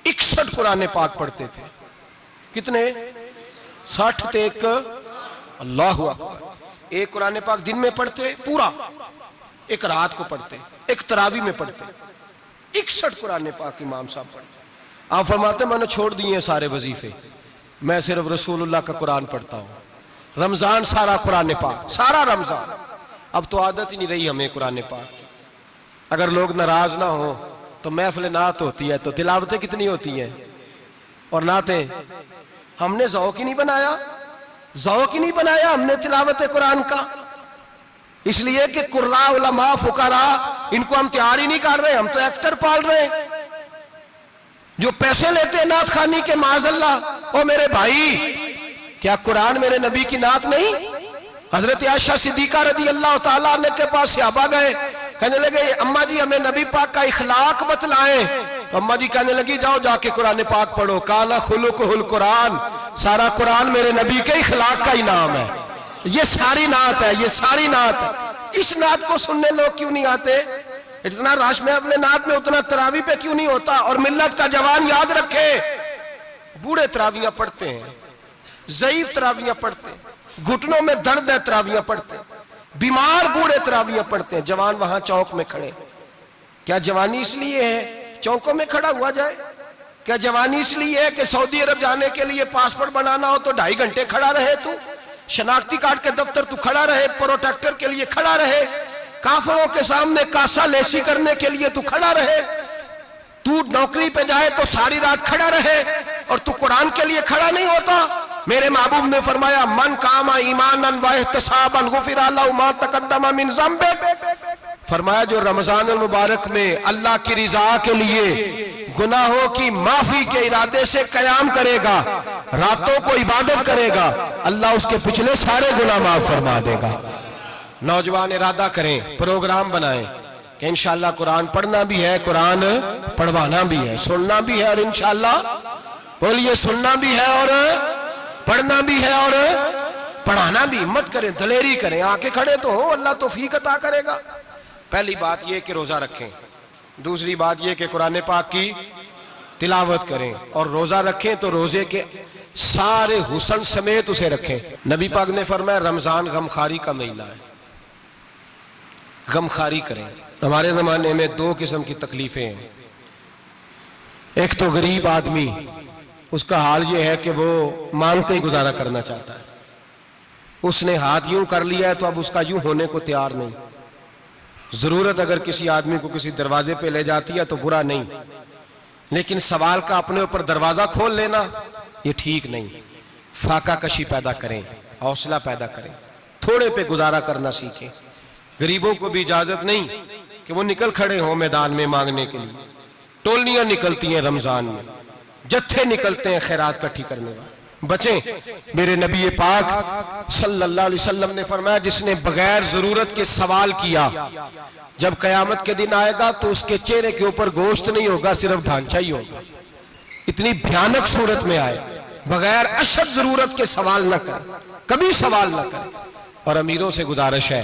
61 कुरान पाक पढ़ते थे। कितने? 60 टेक। अल्लाहु अकबर। एक कुरान पाक दिन में पढ़ते पूरा, एक रात को पढ़ते, एक तरावी में पढ़ते। 61 कुरान पाक इमाम साहब पढ़ते। आप फरमाते मैंने छोड़ दिए सारे वजीफे, मैं सिर्फ रसूलुल्लाह का कुरान पढ़ता हूं। रमजान सारा कुरान पाक, सारा रमजान। अब तो आदत ही नहीं रही हमें कुरान पाक की। अगर लोग नाराज ना हो तो महफिल नात होती है तो तिलावतें कितनी होती हैं, और नातें हमने ज़ौक़ ही नहीं बनाया, ज़ौक़ ही नहीं बनाया हमने तिलावत कुरान का। इसलिए कि कुर्रा उलमा फुकरा इनको हम तैयार ही नहीं कर रहे, हम तो एक्टर पाल रहे हैं जो पैसे लेते हैं नात खानी के। माज़अल्लाह। ओ मेरे भाई, क्या कुरान मेरे नबी की नात नहीं? हजरत आयशा सिद्दीका रदी अल्लाह ताला अन्हा के पास सहाबा गए, कहने लगे अम्मा जी हमें नबी पाक का इखलाक बतलाएं। तो अम्मा जी कहने लगी जाओ जाके कुरान पाक पढ़ो, काला खुलुकुल कुरान, सारा कुरान मेरे नबी के इखलाक का ही नाम है। ये सारी नात है, ये सारी नात है। इस नात को सुनने लोग क्यों नहीं आते? इतना राश में अपने नात में उतना तरावी पे क्यों नहीं होता? और मिल्लत का जवान याद रखे, बूढ़े तरावियां पढ़ते हैं, ज़ईफ तरावियां पढ़ते हैं, घुटनों में दर्द है तरावियां पढ़ते हैं, बीमार बूढ़े तरावियां पढ़ते हैं। जवान वहां चौक में खड़े। क्या जवानी इसलिए है चौकों में खड़ा हुआ जाए? क्या जवानी इसलिए है कि सऊदी अरब जाने के लिए पासपोर्ट बनाना हो तो 2.5 घंटे खड़ा रहे तू, शनाख्ती कार्ड के दफ्तर तू खड़ा रहे, प्रोटेक्टर के लिए खड़ा रहे, काफिरों के सामने कासा लेसी करने के लिए तू खड़ा रहे, तू नौकरी पे जाए तो सारी रात खड़ा रहे, और तू कुरान के लिए खड़ा नहीं होता? मेरे महबूब ने फरमाया मन कामा ईमानन व इहतिसाबन गुफिरा लहु मा तक़द्दम मिन ज़ंबि। फरमाया जो रमजान मुबारक में अल्लाह की रिजा के लिए गुनाहों की माफी के इरादे से कयाम करेगा, रातों को इबादत करेगा, अल्लाह उसके पिछले सारे गुनाह माफ फरमा देगा। नौजवान इरादा करें, प्रोग्राम बनाएं कि इंशाअल्लाह कुरान पढ़ना भी है, कुरान पढ़वाना भी है, सुनना भी है, और इंशाअल्लाह बोलिए सुनना भी है और पढ़ना भी है और पढ़ाना भी। हिम्मत करें, दलेरी करें, आके खड़े तो हो, अल्लाह तौफीक अता करेगा। पहली बात यह कि रोजा रखें, दूसरी बात यह कि कुरान पाक की तिलावत करें, और रोजा रखें तो रोजे के सारे हुस्न समेत उसे रखें। नबी पाक ने फरमाया रमजान गमखारी का महीना है, गमखारी करें। हमारे जमाने में 2 किस्म की तकलीफें हैं। एक तो गरीब आदमी, उसका हाल यह है कि वो मांगते ही गुजारा करना चाहता है, उसने हाथ यूं कर लिया है तो अब उसका यूं होने को तैयार नहीं। जरूरत अगर किसी आदमी को किसी दरवाजे पे ले जाती है तो बुरा नहीं, लेकिन सवाल का अपने ऊपर दरवाजा खोल लेना ये ठीक नहीं। फाका कशी पैदा करें, हौसला पैदा करें, थोड़े पे गुजारा करना सीखें। गरीबों को भी इजाजत नहीं कि वो निकल खड़े हों मैदान में मांगने के लिए। टोलियां निकलती हैं रमजान में, जत्थे निकलते हैं खैरात इकट्ठी करने वाले। बचें। मेरे नबी पाक सल्लल्लाहु अलैहि वसल्लम ने फरमाया जिसने बगैर जरूरत के सवाल किया, जब कयामत के दिन आएगा तो उसके चेहरे के ऊपर गोश्त नहीं होगा, सिर्फ ढांचा ही होगा। इतनी भयानक सूरत में आए, बगैर अशद जरूरत के सवाल न कर, कभी सवाल न कर। और अमीरों से गुजारिश है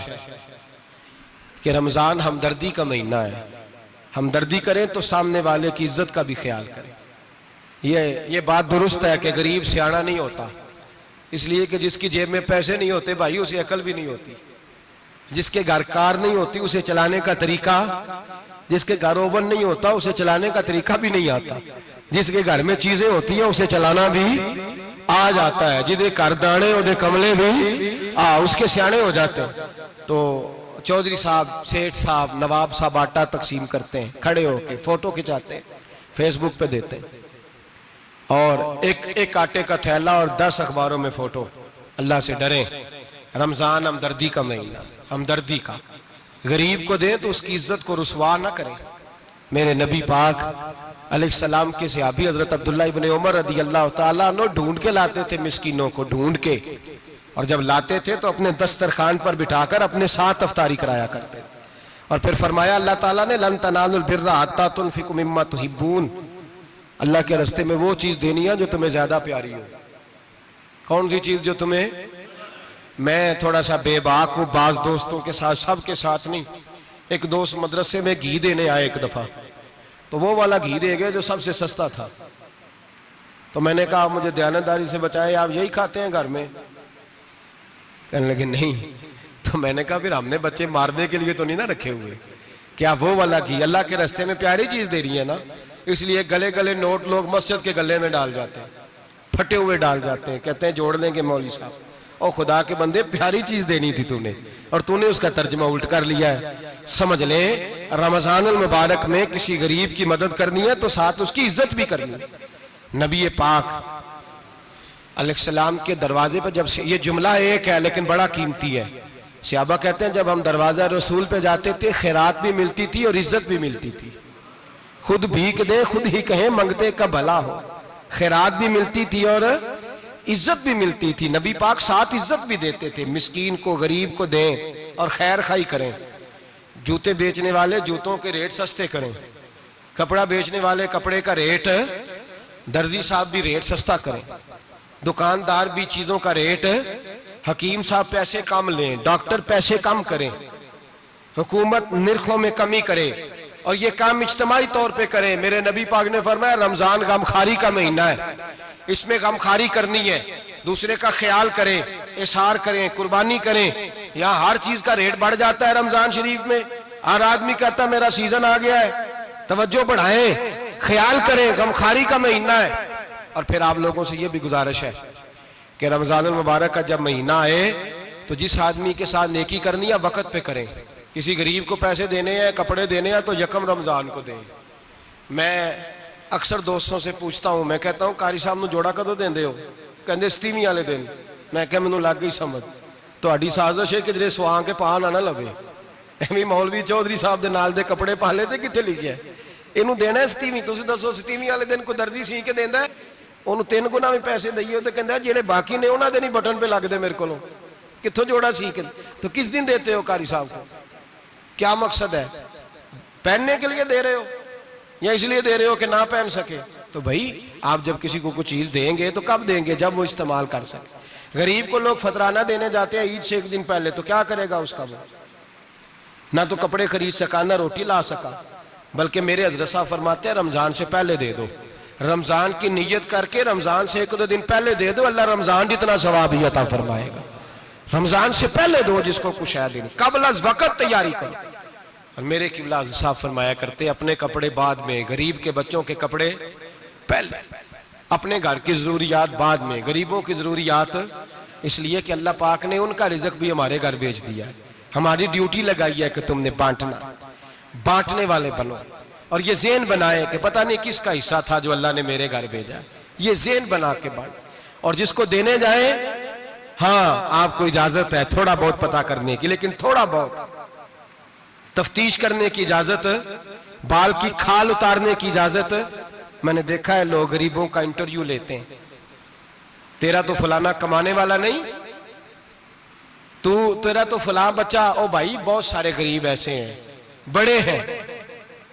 कि रमजान हमदर्दी का महीना है, हमदर्दी करें तो सामने वाले की इज्जत का भी ख्याल करें। ये बात दुरुस्त है कि गरीब सियाना नहीं होता, इसलिए कि जिसकी जेब में पैसे नहीं होते भाई उसे अकल भी नहीं होती। जिसके घर कार नहीं होती उसे चलाने का तरीका, जिसके घर ओवन नहीं होता उसे चलाने का तरीका भी नहीं आता। जिसके घर में चीजें होती हैं उसे चलाना भी आ जाता है। जिदे घर दाने उदे कमले भी उसके सियाने हो जाते हैं। तो चौधरी साहब, सेठ साहब, नवाब साहब आटा तकसीम करते हैं, खड़े होके फोटो खिंचाते हैं, फेसबुक पे देते हैं, और एक आटे का थैला और 10 अखबारों में फोटो। अल्लाह से डरें। रमजान हमदर्दी का महीना, हमदर्दी का। गरीब को दें तो उसकी इज्जत को रुसवा ना करें, मेरे नबी पाक अलैहिस्सलाम के सहाबी हजरत अब्दुल्ला इब्न उमर रदी अल्लाह ताला अन्हु ढूंढ के लाते थे मिस्कीनों को, ढूंढ के, और जब लाते थे तो अपने दस्तरखान पर बिठाकर अपने साथ अफ्तारी कराया करते थे। और फिर फरमाया अल्लाह ताला ने, लन तनालुल बिर्रा हत्ता तुनफिकु मिम्मा तुहिब्बून, अल्लाह के रास्ते में वो चीज देनी है जो तुम्हें ज्यादा प्यारी हो। कौन सी चीज जो तुम्हें, मैं थोड़ा सा बेबाक हूं, बाज दोस्तों के साथ, सबके साथ नहीं। एक दोस्त मदरसे में घी देने आए एक दफा, तो वो वाला घी दे गए जो सबसे सस्ता था। तो मैंने कहा मुझे दयानतदारी से बचाए, आप यही खाते हैं घर में? कहने लगे नहीं। तो मैंने कहा फिर हमने बच्चे मारने के लिए तो नहीं ना रखे हुए, क्या वो वाला घी अल्लाह के रास्ते में प्यारी चीज दे रही है ना, इसलिए गले गले नोट लोग मस्जिद के गले में डाल जाते हैं, फटे हुए डाल जाते हैं, कहते हैं जोड़ लेंगे मौलवी साहब। और खुदा के बंदे, प्यारी चीज देनी थी तूने और तूने उसका तर्जमा उल्ट कर लिया है। समझ ले, रमजानुल मुबारक में किसी गरीब की मदद करनी है तो साथ उसकी इज्जत भी करनी है। नबी पाक अलैहिस्सलाम के दरवाजे पर जब से, ये जुमला एक है लेकिन बड़ा कीमती है, सहाबा कहते हैं जब हम दरवाजा रसूल पे जाते थे खैरात भी मिलती थी और इज्जत भी मिलती थी। खुद भीख दे खुद ही कहें मंगते का भला हो, खैरात भी मिलती थी और इज्जत भी मिलती थी। नबी पाक साथ इज्जत भी देते थे, मिस्कीन को गरीब को दें और खैर खाई करें। जूते बेचने वाले जूतों के रेट सस्ते करें, कपड़ा बेचने वाले कपड़े का रेट, दर्जी साहब भी रेट सस्ता करें, दुकानदार भी चीजों का रेट, हकीम साहब पैसे कम लें, डॉक्टर पैसे कम करें, हुकूमत निर्खों में कमी करे और ये काम इज्तिमाई तौर पे करें। मेरे नबी पाक ने फरमाया रमजान गमखारी का महीना है, इसमें गमखारी करनी है, दूसरे का ख्याल करें, इशार करें, कुर्बानी करें। यहाँ हर चीज का रेट बढ़ जाता है रमजान शरीफ में। हर आदमी कहता मेरा सीजन आ गया है, तवज्जो बढ़ाएं, ख्याल करें, गमखारी का महीना है। और फिर आप लोगों से ये भी गुजारिश है कि रमजानुल मुबारक का जब महीना आए तो जिस आदमी के साथ नेकी करनी है वक्त पे करें। किसी गरीब को पैसे देने हैं, कपड़े देने हैं तो यकम रमजान को दें। मैं अक्सर दोस्तों से पूछता हूं, मैं कहता हूं कारी साहब नूं जोड़ा कदों देंदे हो? कहंदे 27 वाले दिन। मैं कहा मैनूं लग गई समझ, तुहाडी साजिश है किधरे सवा के पा ना लवे। एवं मौलवी चौधरी साहब दे नाल दे कपड़े पा ले ते कित्थे लिखिआ इहनूं देना 27? तुसीं दसो 27 वाले दिन कोई दर्जी सी के देंदा है? ਉਹਨੂੰ 3 ਗੁਣਾ ਵੀ पैसे दईए तो कहता ਜਿਹੜੇ बाकी ने उन्होंने नहीं बटन पे लगते मेरे को, कितों जोड़ा सीख। तो किस दिन देते हो कारी साहब को? क्या मकसद है? पहनने के लिए दे रहे हो या इसलिए दे रहे हो कि ना पहन सके? तो भाई आप जब किसी को कुछ चीज देंगे तो कब देंगे? जब वो इस्तेमाल कर सके। गरीब को लोग फतराना देने जाते हैं ईद से एक दिन पहले, तो क्या करेगा उसका? वो ना तो कपड़े खरीद सका ना रोटी ला सका। बल्कि मेरे हजरत साहब फरमाते हैं रमजान से पहले दे दो, रमजान की नियत करके रमजान से 1-2 दिन पहले दे दो, अल्लाह रमजान जितना सवाब ही अता फरमाएगा। रमजान से पहले दो जिसको कुछ है दिन, कबल अज़ वक़्त तैयारी करो। और मेरे किबला साहब फरमाया करते अपने कपड़े बाद में, गरीब के बच्चों के कपड़े पहले, अपने घर की जरूरियात बाद में, गरीबों की जरूरियात इसलिए कि अल्लाह पाक ने उनका रिज़्क़ भी हमारे घर भेज दिया। हमारी ड्यूटी लगाई है कि तुमने बांटना, बांटने वाले बनो। और ये ज़हन बनाए कि पता नहीं किसका हिस्सा था जो अल्लाह ने मेरे घर भेजा, ये ज़हन बना के बांट। और जिसको देने जाए, हाँ आपको इजाजत है थोड़ा बहुत पता करने की, लेकिन थोड़ा बहुत तफ्तीश करने की इजाजत, बाल की खाल उतारने की इजाजत। मैंने देखा है लोग गरीबों का इंटरव्यू लेते हैं, तेरा तो फलाना कमाने वाला नहीं, तेरा तो फलां बच्चा। ओ भाई बहुत सारे गरीब ऐसे हैं, बड़े हैं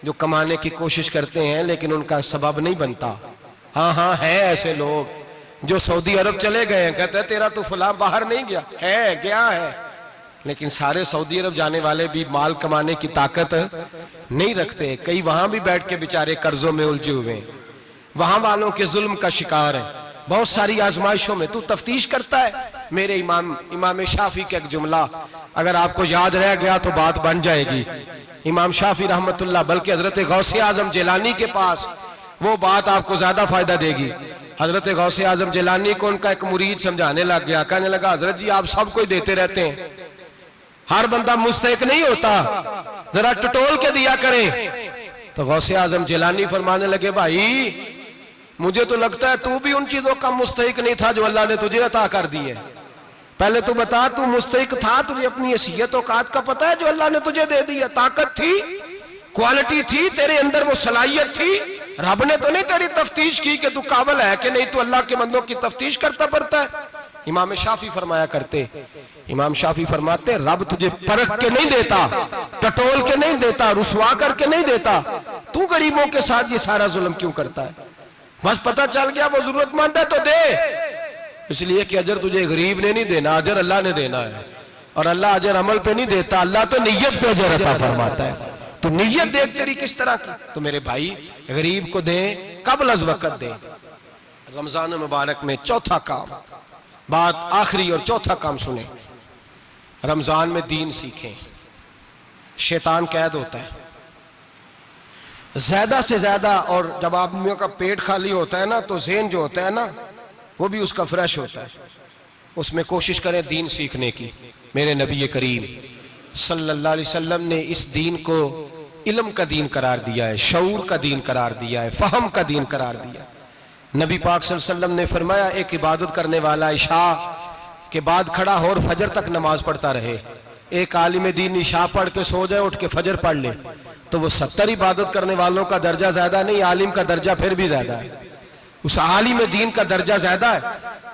जो कमाने की कोशिश करते हैं लेकिन उनका सबब नहीं बनता। हाँ हाँ है ऐसे लोग जो सऊदी अरब चले गए हैं, कहते हैं तेरा तो फलां बाहर नहीं गया है, गया है, लेकिन सारे सऊदी अरब जाने वाले भी माल कमाने की ताकत नहीं रखते। कई वहां भी बैठ के बेचारे कर्जों में उलझे हुए हैं, वहां वालों के जुल्म का शिकार है, बहुत सारी आजमाइशों में। तू तफ्तीश करता है। मेरे इमाम शाफी का एक जुमला अगर आपको याद रह गया तो बात बन जाएगी। इमाम शाफी रहमतुल्लाह, बल्कि हजरत गौसे आजम जिलानी के पास वो बात आपको ज्यादा फायदा देगी। हजरत गौसे आजम जिलानी को उनका एक मुरीद समझाने लग गया, कहने लगा हजरत जी आप सबको ही देते रहते हैं, हर बंदा मुस्तहिक नहीं होता, जरा टटोल के दिया करें। तो गौसे आजम जिलानी फरमाने लगे भाई मुझे तो लगता है तू भी उन चीजों का मुस्तहिक नहीं था जो अल्लाह ने तुझे अता कर दी है। पहले तू बता, तू मुस्तहिक था? तुझे अपनी हैसियत औकात का पता है जो अल्लाह ने तुझे दे दी है? ताकत थी? क्वालिटी थी तेरे अंदर, वो सलाहियत थी। रब ने तो नहीं तेरी तफ्तीश की कि तू काबिल है कि नहीं, तू अल्लाह के बंदों की तफ्तीश करता पड़ता है। इमाम शाफी फरमाया करते, इमाम शाफी फरमाते, रब तुझे परख के नहीं देता, टटोल के नहीं देता, रुसवा करके नहीं देता, तू गरीबों के साथ ये सारा जुल्म क्यों करता है? बस पता चल गया वो जरूरतमंद है तो दे, इसलिए कि अजर तुझे गरीब ने नहीं देना, अजर अल्लाह ने देना है। और अल्लाह अजर अमल पे नहीं देता, अल्लाह तो नीयत पे अजर अता फरमाता है। तो नीयत देख तेरी किस तरह की। तो मेरे भाई गरीब को दे, कबल अज वक़्त दे। रमजान मुबारक में चौथा काम, बात आखिरी और चौथा काम सुने, रमजान में दीन सीखें। शैतान कैद होता है ज्यादा से ज्यादा, और जब आदमियों का पेट खाली होता है ना तो ज़हन जो होता है ना वो भी उसका फ्रेश होता है। उसमें कोशिश करें दीन सीखने की। मेरे नबी करीम सल्लल्लाहु अलैहि वसल्लम ने इस दीन को इल्म का दीन करार दिया है, शऊर का दीन करार दिया है, फहम का दीन करार दिया। नबी पाक सल्लल्लाहु अलैहि वसल्लम ने फरमाया, एक इबादत करने वाला इशा के बाद खड़ा हो और फजर तक नमाज पढ़ता रहे। एक आलिम दीन इशा पढ़ के सो जाए, उठ के फजर पढ़ ले, तो वो 70 इबादत करने वालों का दर्जा ज्यादा नहीं, आलिम का दर्जा फिर भी ज्यादा है। उस आलिम दीन का दर्जा ज्यादा है,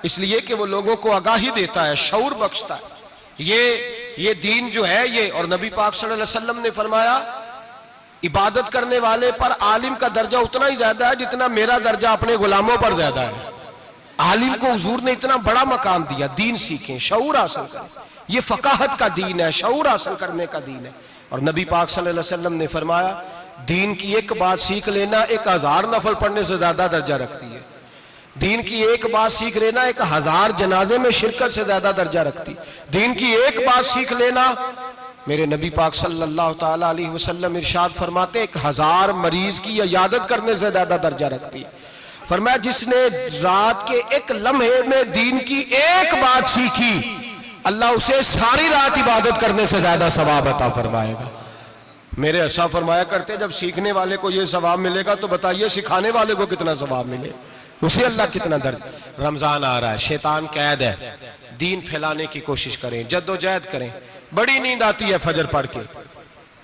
इसलिए कि वो लोगों को आगाही देता है, शऊर बख्शता है। ये दीन जो है ये, और नबी पाक सल्लल्लाहु अलैहि वसल्लम ने फरमाया, इबादत करने वाले पर आलिम का दर्जा उतना ही ज्यादा है जितना मेरा दर्जा अपने गुलामों पर ज्यादा है। आलिम को हुजूर ने इतना बड़ा मकाम दिया। दीन सीखें, शऊर हासिल करें। ये फकाहत का दीन है, शऊर हासिल करने का दीन है। और नबी पाक सल्लल्लाहु अलैहि वसल्लम ने फरमाया, दीन की एक बात सीख लेना 1000 नफल पढ़ने से ज्यादा दर्जा रखती है। दीन की एक बात सीख लेना 1000 जनाजे में शिरकत से ज्यादा दर्जा रखती। दीन की एक बात सीख लेना, मेरे नबी पाक सल्लल्लाहु ताला अलैहि वसल्लम इरशाद फरमाते, 1000 मरीज की इयादत करने से ज्यादा दर्जा रखती है। फरमाया, जिसने रात के एक लम्हे में दीन की एक बात सीखी, अल्लाह उसे सारी रात इबादत करने से ज्यादा सवाब अता फरमाएगा। मेरे अच्छा फरमाया करते, जब सीखने वाले को यह सवाब मिलेगा तो बताइए सिखाने वाले को कितना सवाब मिले, उसे अल्लाह कितना दर्ज। रमजान आ रहा है, शैतान कैद है, दीन फैलाने की कोशिश करें, जद्दोजहद करें। बड़ी नींद आती है फजर पढ़ के,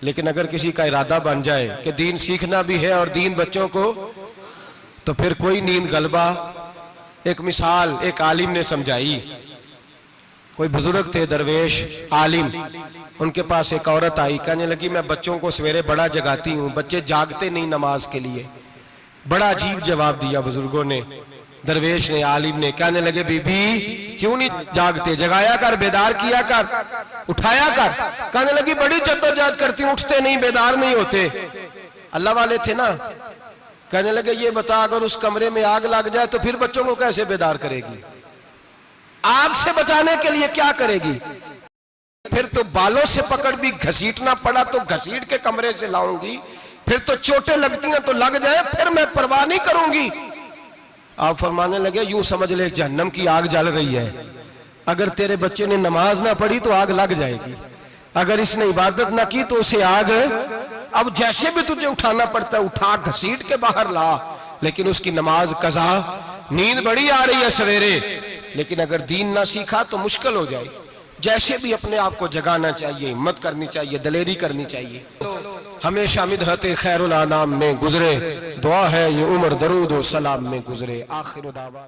लेकिन अगर किसी का इरादा बन जाए कि दीन सीखना भी है और दीन बच्चों को, तो फिर कोई नींद गलबा। एक मिसाल एक आलिम ने समझाई। कोई बुजुर्ग थे, दरवेश आलिम, उनके पास एक औरत आई, कहने लगी, मैं बच्चों को सवेरे बड़ा जगाती हूँ, बच्चे जागते नहीं नमाज के लिए। बड़ा अजीब जवाब दिया बुजुर्गों ने, दरवेश ने, आलिम ने। कहने लगे, बीबी क्यों नहीं जागते, जगाया कर, बेदार किया कर, उठाया कर। कहने लगी, बड़ी जद्दोजहद करती हूँ, उठते नहीं, बेदार नहीं होते। अल्लाह वाले थे ना। कहने लगे, ये बता, अगर उस कमरे में आग लग जाए तो फिर बच्चों को कैसे बेदार करेगी? आग से बचाने के लिए क्या करेगी? फिर तो बालों से पकड़ भी घसीटना पड़ा तो घसीट के कमरे से लाऊंगी, फिर तो चोटें लगती हैं तो लग जाए, फिर मैं परवाह नहीं करूंगी। आप फरमाने लगे, यूं समझ ले जहन्नम की आग जल रही है, अगर तेरे बच्चे ने नमाज ना पढ़ी तो आग लग जाएगी, अगर इसने इबादत ना की तो उसे आग, अब जैसे भी तुझे उठाना पड़ता है उठा घसीट के बाहर ला, लेकिन उसकी नमाज कज़ा। नींद बड़ी आ रही है सवेरे, लेकिन अगर दीन ना सीखा तो मुश्किल हो जाए। जैसे भी अपने आप को जगाना चाहिए, हिम्मत करनी चाहिए, दलेरी करनी चाहिए। तो हमेशा मिदहत खैरुल अनाम में गुजरे, दुआ है ये उम्र दरूद व सलाम में गुजरे। आखिर दावा।